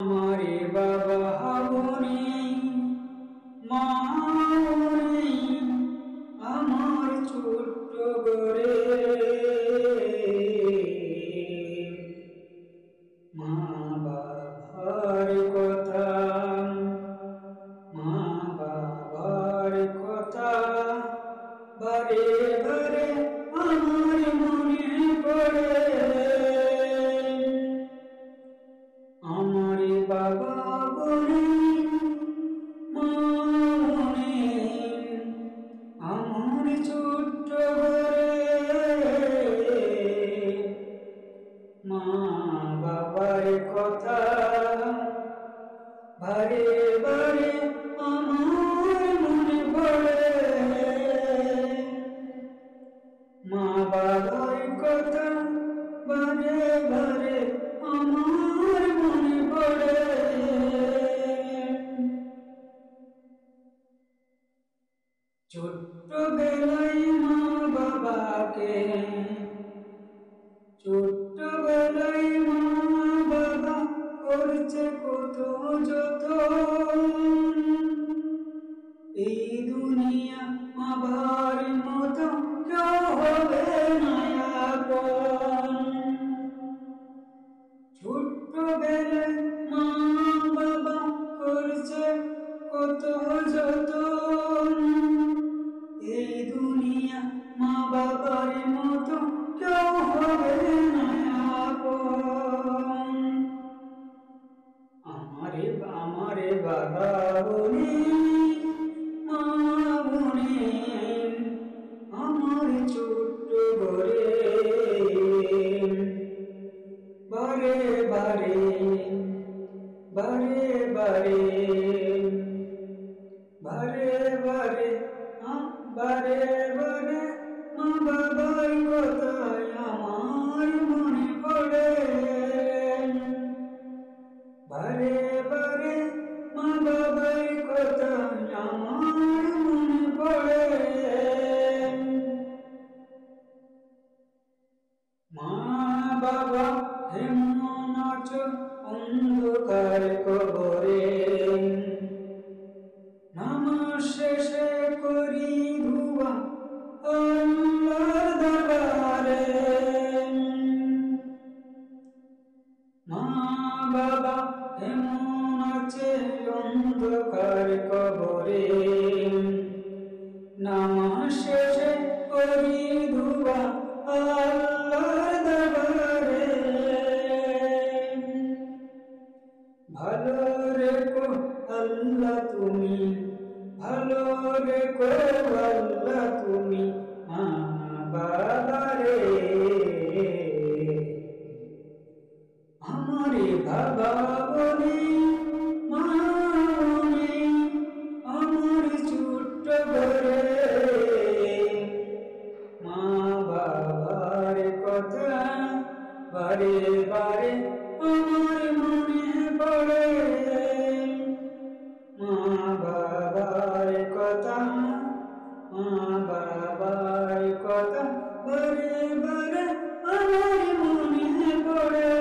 আমারে বাবা হাবনি মাওনি আমার ছোট্ট গরে মা বাবার কথা মা বাবার কথা বারে বারে আমার মনে পড়ে আমারে বাবা বলে মনে আমার ছোট্ট ঘরে মা বাবার কথা বারে বারে আমার মনে পড়ে মা বাবার কথা বারে বারে আমার মনে পড়ে ছোট্টবেলায় মা বাবাকে ছোট্টবেলায় মা বাবা করছে কত যতন এই দুনিয়া আবার মতো কেউ হবে না আপন ছোট্টবেলায় মা বাবা করছে কত যতন এই দুনিয়া মা বাবার মতো কেউ হবে না আপন আমারে বাবা বলে মা বলে আমার ছোট্ট ঘরে বারে বারে বারে বারে বারে বারে বারে বারে মা বাবার কথা আমার মনে পড়ে বারে বারে মা বাবার কথা আমার মনে পড়ে মা বাবা কেমন আছো অন্ধকার কবরে নামাজ শেষে করি ধুয়া আল্লাহর দরবারে মা বাবা কেমন আছে অন্ধকার কবরে নামাজ শেষে করি ধুয়া আল্লাহর দরবারে ভালো রেখো আল্লাহ তুমি ভালো রেখো আল্লাহ তুমি মা বাবারে আমারে বাবা বলে মা বলে আমার ছোট্ট ঘরে মা বাবার কথা বারে বারে আমার মনে পড়ে মা বাবার কথা মা বাবার কথা বারে বারে আমার মনে পড়ে